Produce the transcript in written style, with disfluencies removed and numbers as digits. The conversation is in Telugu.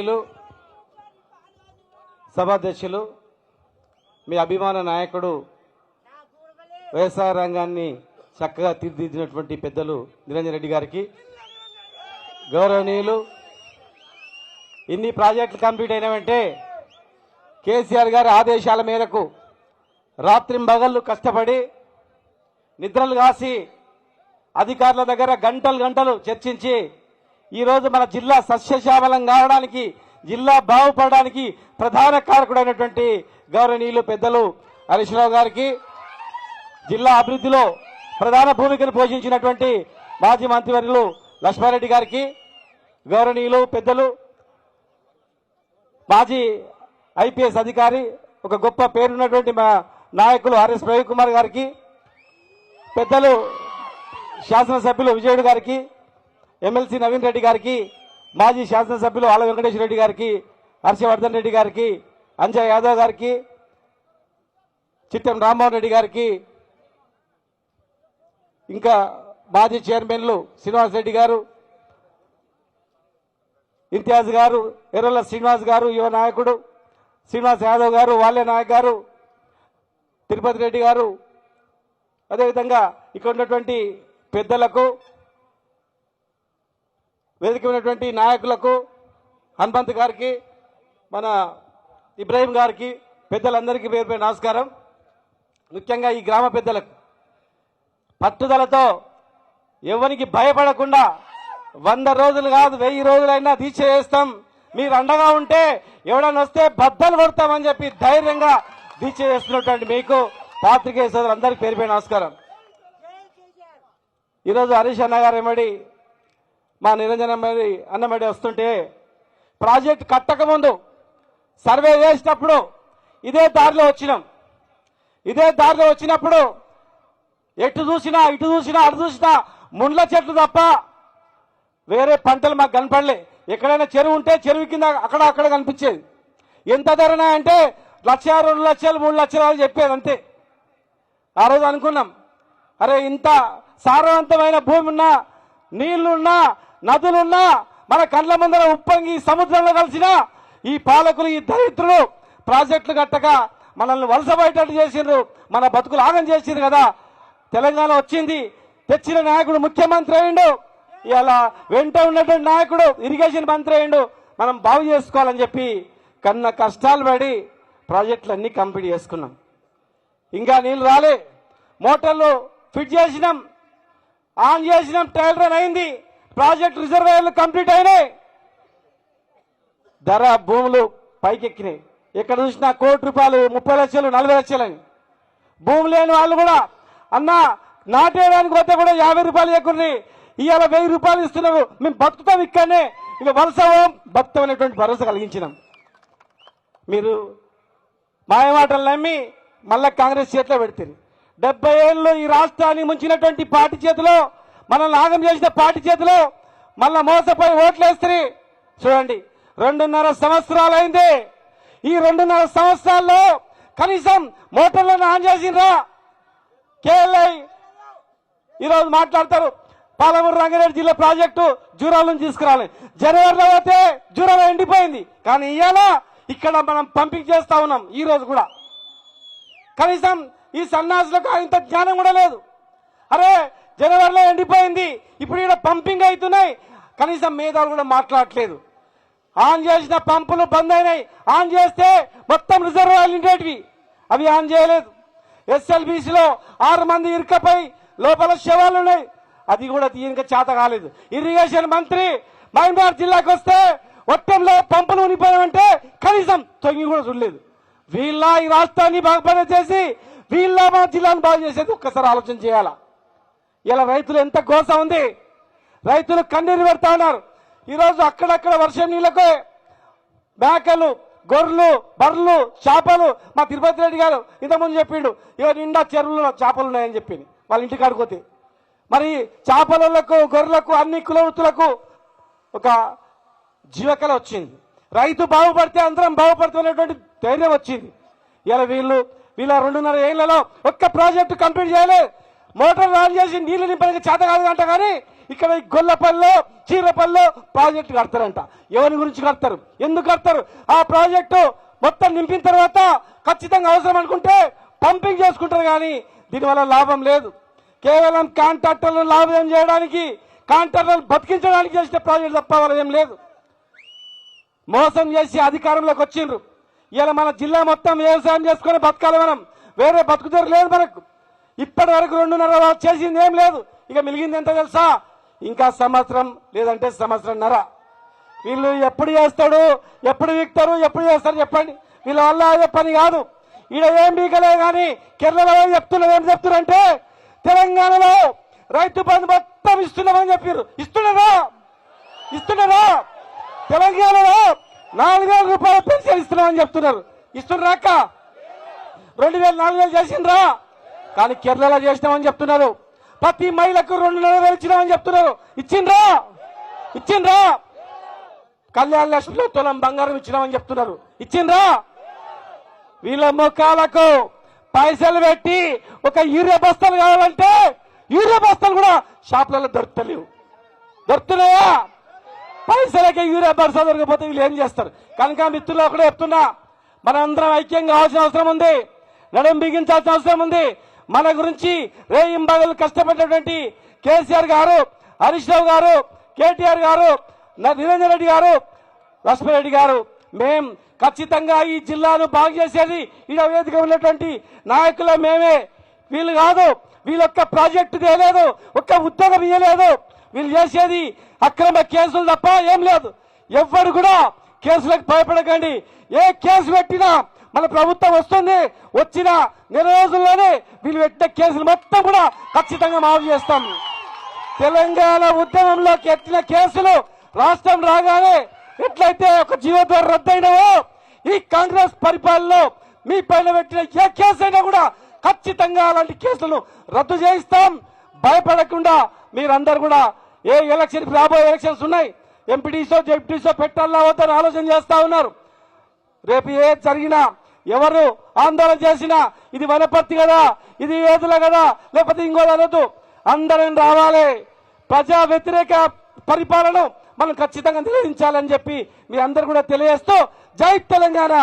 గౌరవనీయులు సభాధ్యక్షులు మీ అభిమాన నాయకుడు వ్యవసాయ రంగాన్ని చక్కగా తీర్చిదిద్దినటువంటి పెద్దలు నిరంజన్ రెడ్డి గారికి, గౌరవనీయులు ఇన్ని ప్రాజెక్టులు కంప్లీట్ అయినామంటే కేసీఆర్ గారి ఆదేశాల మేరకు రాత్రింబగళ్ళు కష్టపడి నిద్రలు కాసి అధికారుల దగ్గర గంటలు గంటలు చర్చించి ఈరోజు మన జిల్లా సస్యశ్యామలం కావడానికి, జిల్లా బాగుపడడానికి ప్రధాన కారకుడైనటువంటి గౌరవనీయులు పెద్దలు హరీష్ రావు గారికి, జిల్లా అభివృద్ధిలో ప్రధాన భూమికను పోషించినటువంటి మాజీ మంత్రివర్యులు లక్ష్మారెడ్డి గారికి, గౌరవనీయులు పెద్దలు మాజీ ఐపీఎస్ అధికారి ఒక గొప్ప పేరున్నటువంటి మా నాయకులు ఆర్ఎస్ రవికుమార్ గారికి, పెద్దలు శాసనసభ్యులు విజయుడు గారికి, ఎమ్మెల్సీ నవీన్ రెడ్డి గారికి, మాజీ శాసనసభ్యులు ఆల వెంకటేశ్వర రెడ్డి గారికి, హర్షవర్ధన్ రెడ్డి గారికి, అంజయ్ యాదవ్ గారికి, చిట్టెం రామ్మోహన్ రెడ్డి గారికి, ఇంకా మాజీ చైర్మన్లు శ్రీనివాస్ రెడ్డి గారు, ఇంతియాజ్ గారు, ఎర్రల శ్రీనివాస్ గారు యువ నాయకుడు, శ్రీనివాస్ యాదవ్ గారు, వాల్య నాయక్ గారు, తిరుపతి రెడ్డి గారు, అదేవిధంగా ఇక్కడ ఉన్నటువంటి పెద్దలకు, వేదిక ఉన్నటువంటి నాయకులకు, హనుమంత్ గారికి, మన ఇబ్రాహీం గారికి, పెద్దలందరికీ పేరు పేరు నమస్కారం. ముఖ్యంగా ఈ గ్రామ పెద్దలకు పట్టుదలతో ఎవరికి భయపడకుండా 100 రోజులు కాదు 1000 రోజులైనా దీక్ష చేస్తాం, మీరు అండగా ఉంటే ఎవడన్నా వస్తే బద్దలు కొడతామని చెప్పి ధైర్యంగా దీక్ష చేస్తున్నటువంటి మీకు పాత్రికేయ సోదరులందరికీ పేరు పేరు నమస్కారం. ఈరోజు హరీష్ అన్న గారు ఎమ్మడి మా నిరంజన్ అన్నమడి వస్తుంటే ప్రాజెక్ట్ కట్టక ముందు సర్వే చేసేటప్పుడు ఇదే దారిలో వచ్చినప్పుడు ఎటు చూసినా ఇటు చూసినా అటు చూసినా ముండ్ల చెట్లు తప్ప వేరే పంటలు మాకు కనపడలే. ఎక్కడైనా చెరువు ఉంటే చెరువు కింద అక్కడ కనిపించేది. ఎంత ధరనా అంటే 1,00,000, 2 లక్షలు, 3 లక్షలు అని చెప్పేది అంతే. ఆ రోజు అనుకున్నాం, అరే ఇంత సారవంతమైన భూమి ఉన్నా, నీళ్లున్నా, నదులున్నా, మన కళ్ళ ముందర ఉప్పొంగి సముద్రంలో కలిసిన ఈ పాలకులు, ఈ దరిద్రులు ప్రాజెక్టులు కట్టక మనల్ని వలసబోయేటట్టు చేసిండ్రు, మన బతుకులు ఆగం చేసిండ్రు కదా. తెలంగాణ వచ్చింది, తెచ్చిన నాయకుడు ముఖ్యమంత్రి అయ్యిండు, ఇలా వెంట ఉన్నటువంటి నాయకుడు ఇరిగేషన్ మంత్రి అయ్యిండు. మనం బాగు చేసుకోవాలని చెప్పి కన్న కష్టాలు పడి ప్రాజెక్టులు అన్నీ కంప్లీట్ చేసుకున్నాం. ఇంకా నీళ్ళు రాలే, మోటార్లు ఫిట్ చేసినాం, ఆన్ చేసినాం, ట్రయల్ రన్ అయింది, ప్రాజెక్ట్ రిజర్వాయర్లు కంప్లీట్ అయినాయి, ధర భూములు పైకెక్కినాయి. ఎక్కడ చూసినా ₹1 కోటి, 30 లక్షలు, 40 లక్షలని. భూమి లేని వాళ్ళు కూడా అన్న నాటేయడానికి పోతే కూడా ₹50 ఎక్కుర్రి, ఇవాళ ₹1000 ఇస్తున్నారు, మేము బతుకుతాం ఇక్కడనే, ఇక వలసవం బతుకుతాం అనేటువంటి భరోసా కలిగించినాం. మీరు మాయమాటలు నమ్మి మళ్ళా కాంగ్రెస్ చేతిలో పెడతారు. 70 ఏళ్ళు ఈ రాష్ట్రాన్ని ముంచినటువంటి పార్టీ చేతిలో, మనల్ని ఆగం చేసిన పార్టీ చేతిలో మళ్ళా మోసపోయి ఓట్లేస్తారు. చూడండి, 2.5 సంవత్సరాలు అయింది. ఈ 2.5 సంవత్సరాల్లో కనీసం మోటార్లను ఆన్ చేసిండ్రా? కేఎల్ఐ ఈరోజు మాట్లాడతారు, పాలమూరు రంగారెడ్డి జిల్లా ప్రాజెక్టు జూరాల నుంచి తీసుకురాలి. జనవరిలో పోతే జూరాల ఎండిపోయింది, కానీ ఇవాళ ఇక్కడ మనం పంపింగ్ చేస్తా ఉన్నాం. ఈ రోజు కూడా కనీసం ఈ సన్నాసులకు ఇంత జ్ఞానం కూడా లేదు. అరే జనవరిలో ఎండిపోయింది, ఇప్పుడు ఇక్కడ పంపింగ్ అవుతున్నాయి, కనీసం మేధావులు కూడా మాట్లాడట్లేదు. ఆన్ చేసిన పంపులు బంద్ అయినాయి, ఆన్ చేస్తే మొత్తం రిజర్వాయర్లు ఉండేటివి, అవి ఆన్ చేయలేదు. ఎస్ఎల్బీసీలో 6 మంది ఇరుకపై లోపల శవాలు ఉన్నాయి, అది కూడా తీయక చేత కాలేదు. ఇరిగేషన్ మంత్రి మహబూబాబాద్ జిల్లాకు వస్తే ఒట్టంలో పంపులు ఉనిపోయామంటే కనీసం తొంగి కూడా చూడలేదు. వీళ్ళ ఈ రాష్ట్రాన్ని బాగుపడే చేసి వీళ్ళ మా జిల్లాను బాగు చేసేది ఒక్కసారి ఆలోచన చేయాలా. ఇలా రైతులు ఎంత గోస ఉంది, రైతులు కన్నీరు పెడతా ఉన్నారు. ఈరోజు అక్కడక్కడ వర్షం నీళ్ళకు మేకలు, గొర్రెలు, బర్రెలు, చేపలు, మా తిరుపతి రెడ్డి గారు ఇంతకుముందు చెప్పిండు, ఇక నిండా చెరువుల్లో చేపలు ఉన్నాయని చెప్పింది. వాళ్ళ ఇంటికి ఆడుకోతే మరి చేపలకు, గొర్రెలకు, అన్ని కులవృత్తులకు ఒక జీవకళ వచ్చింది. రైతు బాగుపడితే అందరం బాగుపడుతున్నటువంటి ధైర్యం వచ్చింది. ఇలా వీళ్ళ 2.5 ఏళ్లలో ఒక్క ప్రాజెక్టు కంప్లీట్ చేయలేదు. మోటార్ ఆన్ చేసి నీళ్లు నింపడానికి చేత కాదు అంట, కానీ ఇక్కడ ఈ గొల్లపల్లిలో చీరపల్లిలో ప్రాజెక్టు కడతారంట. ఎవరి గురించి కడతారు, ఎందుకు కడతారు? ఆ ప్రాజెక్టు మొత్తం నింపిన తర్వాత ఖచ్చితంగా అవసరం అనుకుంటే పంపింగ్ చేసుకుంటారు, కానీ దీనివల్ల లాభం లేదు. కేవలం కాంట్రాక్టర్లను లాభం చేయడానికి, కాంట్రాక్టర్లను బతికించడానికి చేసిన ప్రాజెక్టు తప్ప వల్ల ఏం లేదు. మోసం చేసి అధికారంలోకి వచ్చిండ్రు. ఇలా మన జిల్లా మొత్తం వ్యవసాయం చేసుకుని బతకాలి, మనం వేరే బతుకుతారు లేదు మనకు. ఇప్పటి వరకు 2.5 చేసింది ఏం లేదు. ఇక మిలిగింది ఎంత తెలుసా? ఇంకా సంవత్సరం లేదంటే సంవత్సరంన్నర. వీళ్ళు ఎప్పుడు చేస్తాడు, ఎప్పుడు వీక్తారు, ఎప్పుడు చేస్తారు చెప్పండి? వీళ్ళ వల్ల అదే పని కాదు. ఈడ ఏం బీకలే కానీ కేరళలో చెప్తున్నారు. ఏం చెప్తున్నారంటే తెలంగాణలో రైతు బంధు మొత్తం ఇస్తున్నామని చెప్పారు. ఇస్తున్నారా? తెలంగాణలో 4,000 రూపాయల పెన్షన్ ఇస్తున్నామని చెప్తున్నారు. ఇస్తున్నారాక 2,000 4,000 చేసిండ్రా? కానీ కేరళలో చేసినామని చెప్తున్నారు. ప్రతి మహిళకు 2,500 ఇచ్చినామని చెప్తున్నారు. ఇచ్చిండ్రా? కళ్యాణ లక్ష్మిలో తులం బంగారం ఇచ్చినామని చెప్తున్నారు. ఇచ్చిండ్రా? వీళ్ళ ముఖాలకు పైసలు పెట్టి ఒక యూరియా బస్తాలు కావాలంటే యూరియా బస్తాలు కూడా షాపులలో దొరుకుతున్నాయా? పైసలకే యూరియా బస్తా దొరకపోతే వీళ్ళు ఏం చేస్తారు? కనుక మిత్రులు ఒకటే చెప్తున్నా, మనందరం ఐక్యం కావాల్సిన అవసరం ఉంది, నడుం బిగించాల్సిన అవసరం ఉంది. మన గురించి రేయింబగలు కష్టపడినటువంటి కేసీఆర్ గారు, హరీష్ రావు గారు, కేటీఆర్ గారు, నిరంజన్ రెడ్డి గారు, లక్ష్మణరెడ్డి గారు, మేం ఖచ్చితంగా ఈ జిల్లాను బాగు చేసేది ఈడ వేదిక ఉన్నటువంటి నాయకులు మేమే. వీళ్ళు కాదు. వీళ్ళొక్క ప్రాజెక్టు తేలేదు, ఒక్క ఉద్యోగం ఇయ్యలేదు. వీళ్ళు చేసేది అక్రమ కేసులు తప్ప ఏం లేదు. ఎవ్వరు కూడా కేసులకు భయపడకండి. ఏ కేసు పెట్టినా మన ప్రభుత్వం వస్తుంది. వచ్చిన నెల రోజుల్లోనే వీళ్ళు పెట్టిన కేసులు మొత్తం కూడా ఖచ్చితంగా మాఫీ చేస్తాం. తెలంగాణ ఉద్యమంలోకి ఎత్తిన కేసులు రాష్ట్రం రాగానే ఎట్లయితే ఒక జీవో ద్వారా రద్దయినావో, ఈ కాంగ్రెస్ పరిపాలనలో మీ పైన పెట్టిన ఏ కేసు అయినా కూడా ఖచ్చితంగా అలాంటి కేసులను రద్దు చేయిస్తాం. భయపడకుండా మీరందరూ కూడా ఏ ఎలక్షన్, రాబోయే ఎలక్షన్స్ ఉన్నాయి, ఎంపీటీసో జెడ్పీటీసో పెట్టాలా వద్దని ఆలోచన చేస్తా ఉన్నారు. రేపు ఏ జరిగినా, ఎవరు ఆందోళన చేసినా ఇది వనపర్తి కదా, ఇది ఏదుల కదా, లేకపోతే ఇంకోది అనొద్దు. అందరం రావాలి. ప్రజా వ్యతిరేక పరిపాలన మనం ఖచ్చితంగా నిరోధించాలని చెప్పి మీ అందరు కూడా తెలియజేస్తూ జై తెలంగాణ.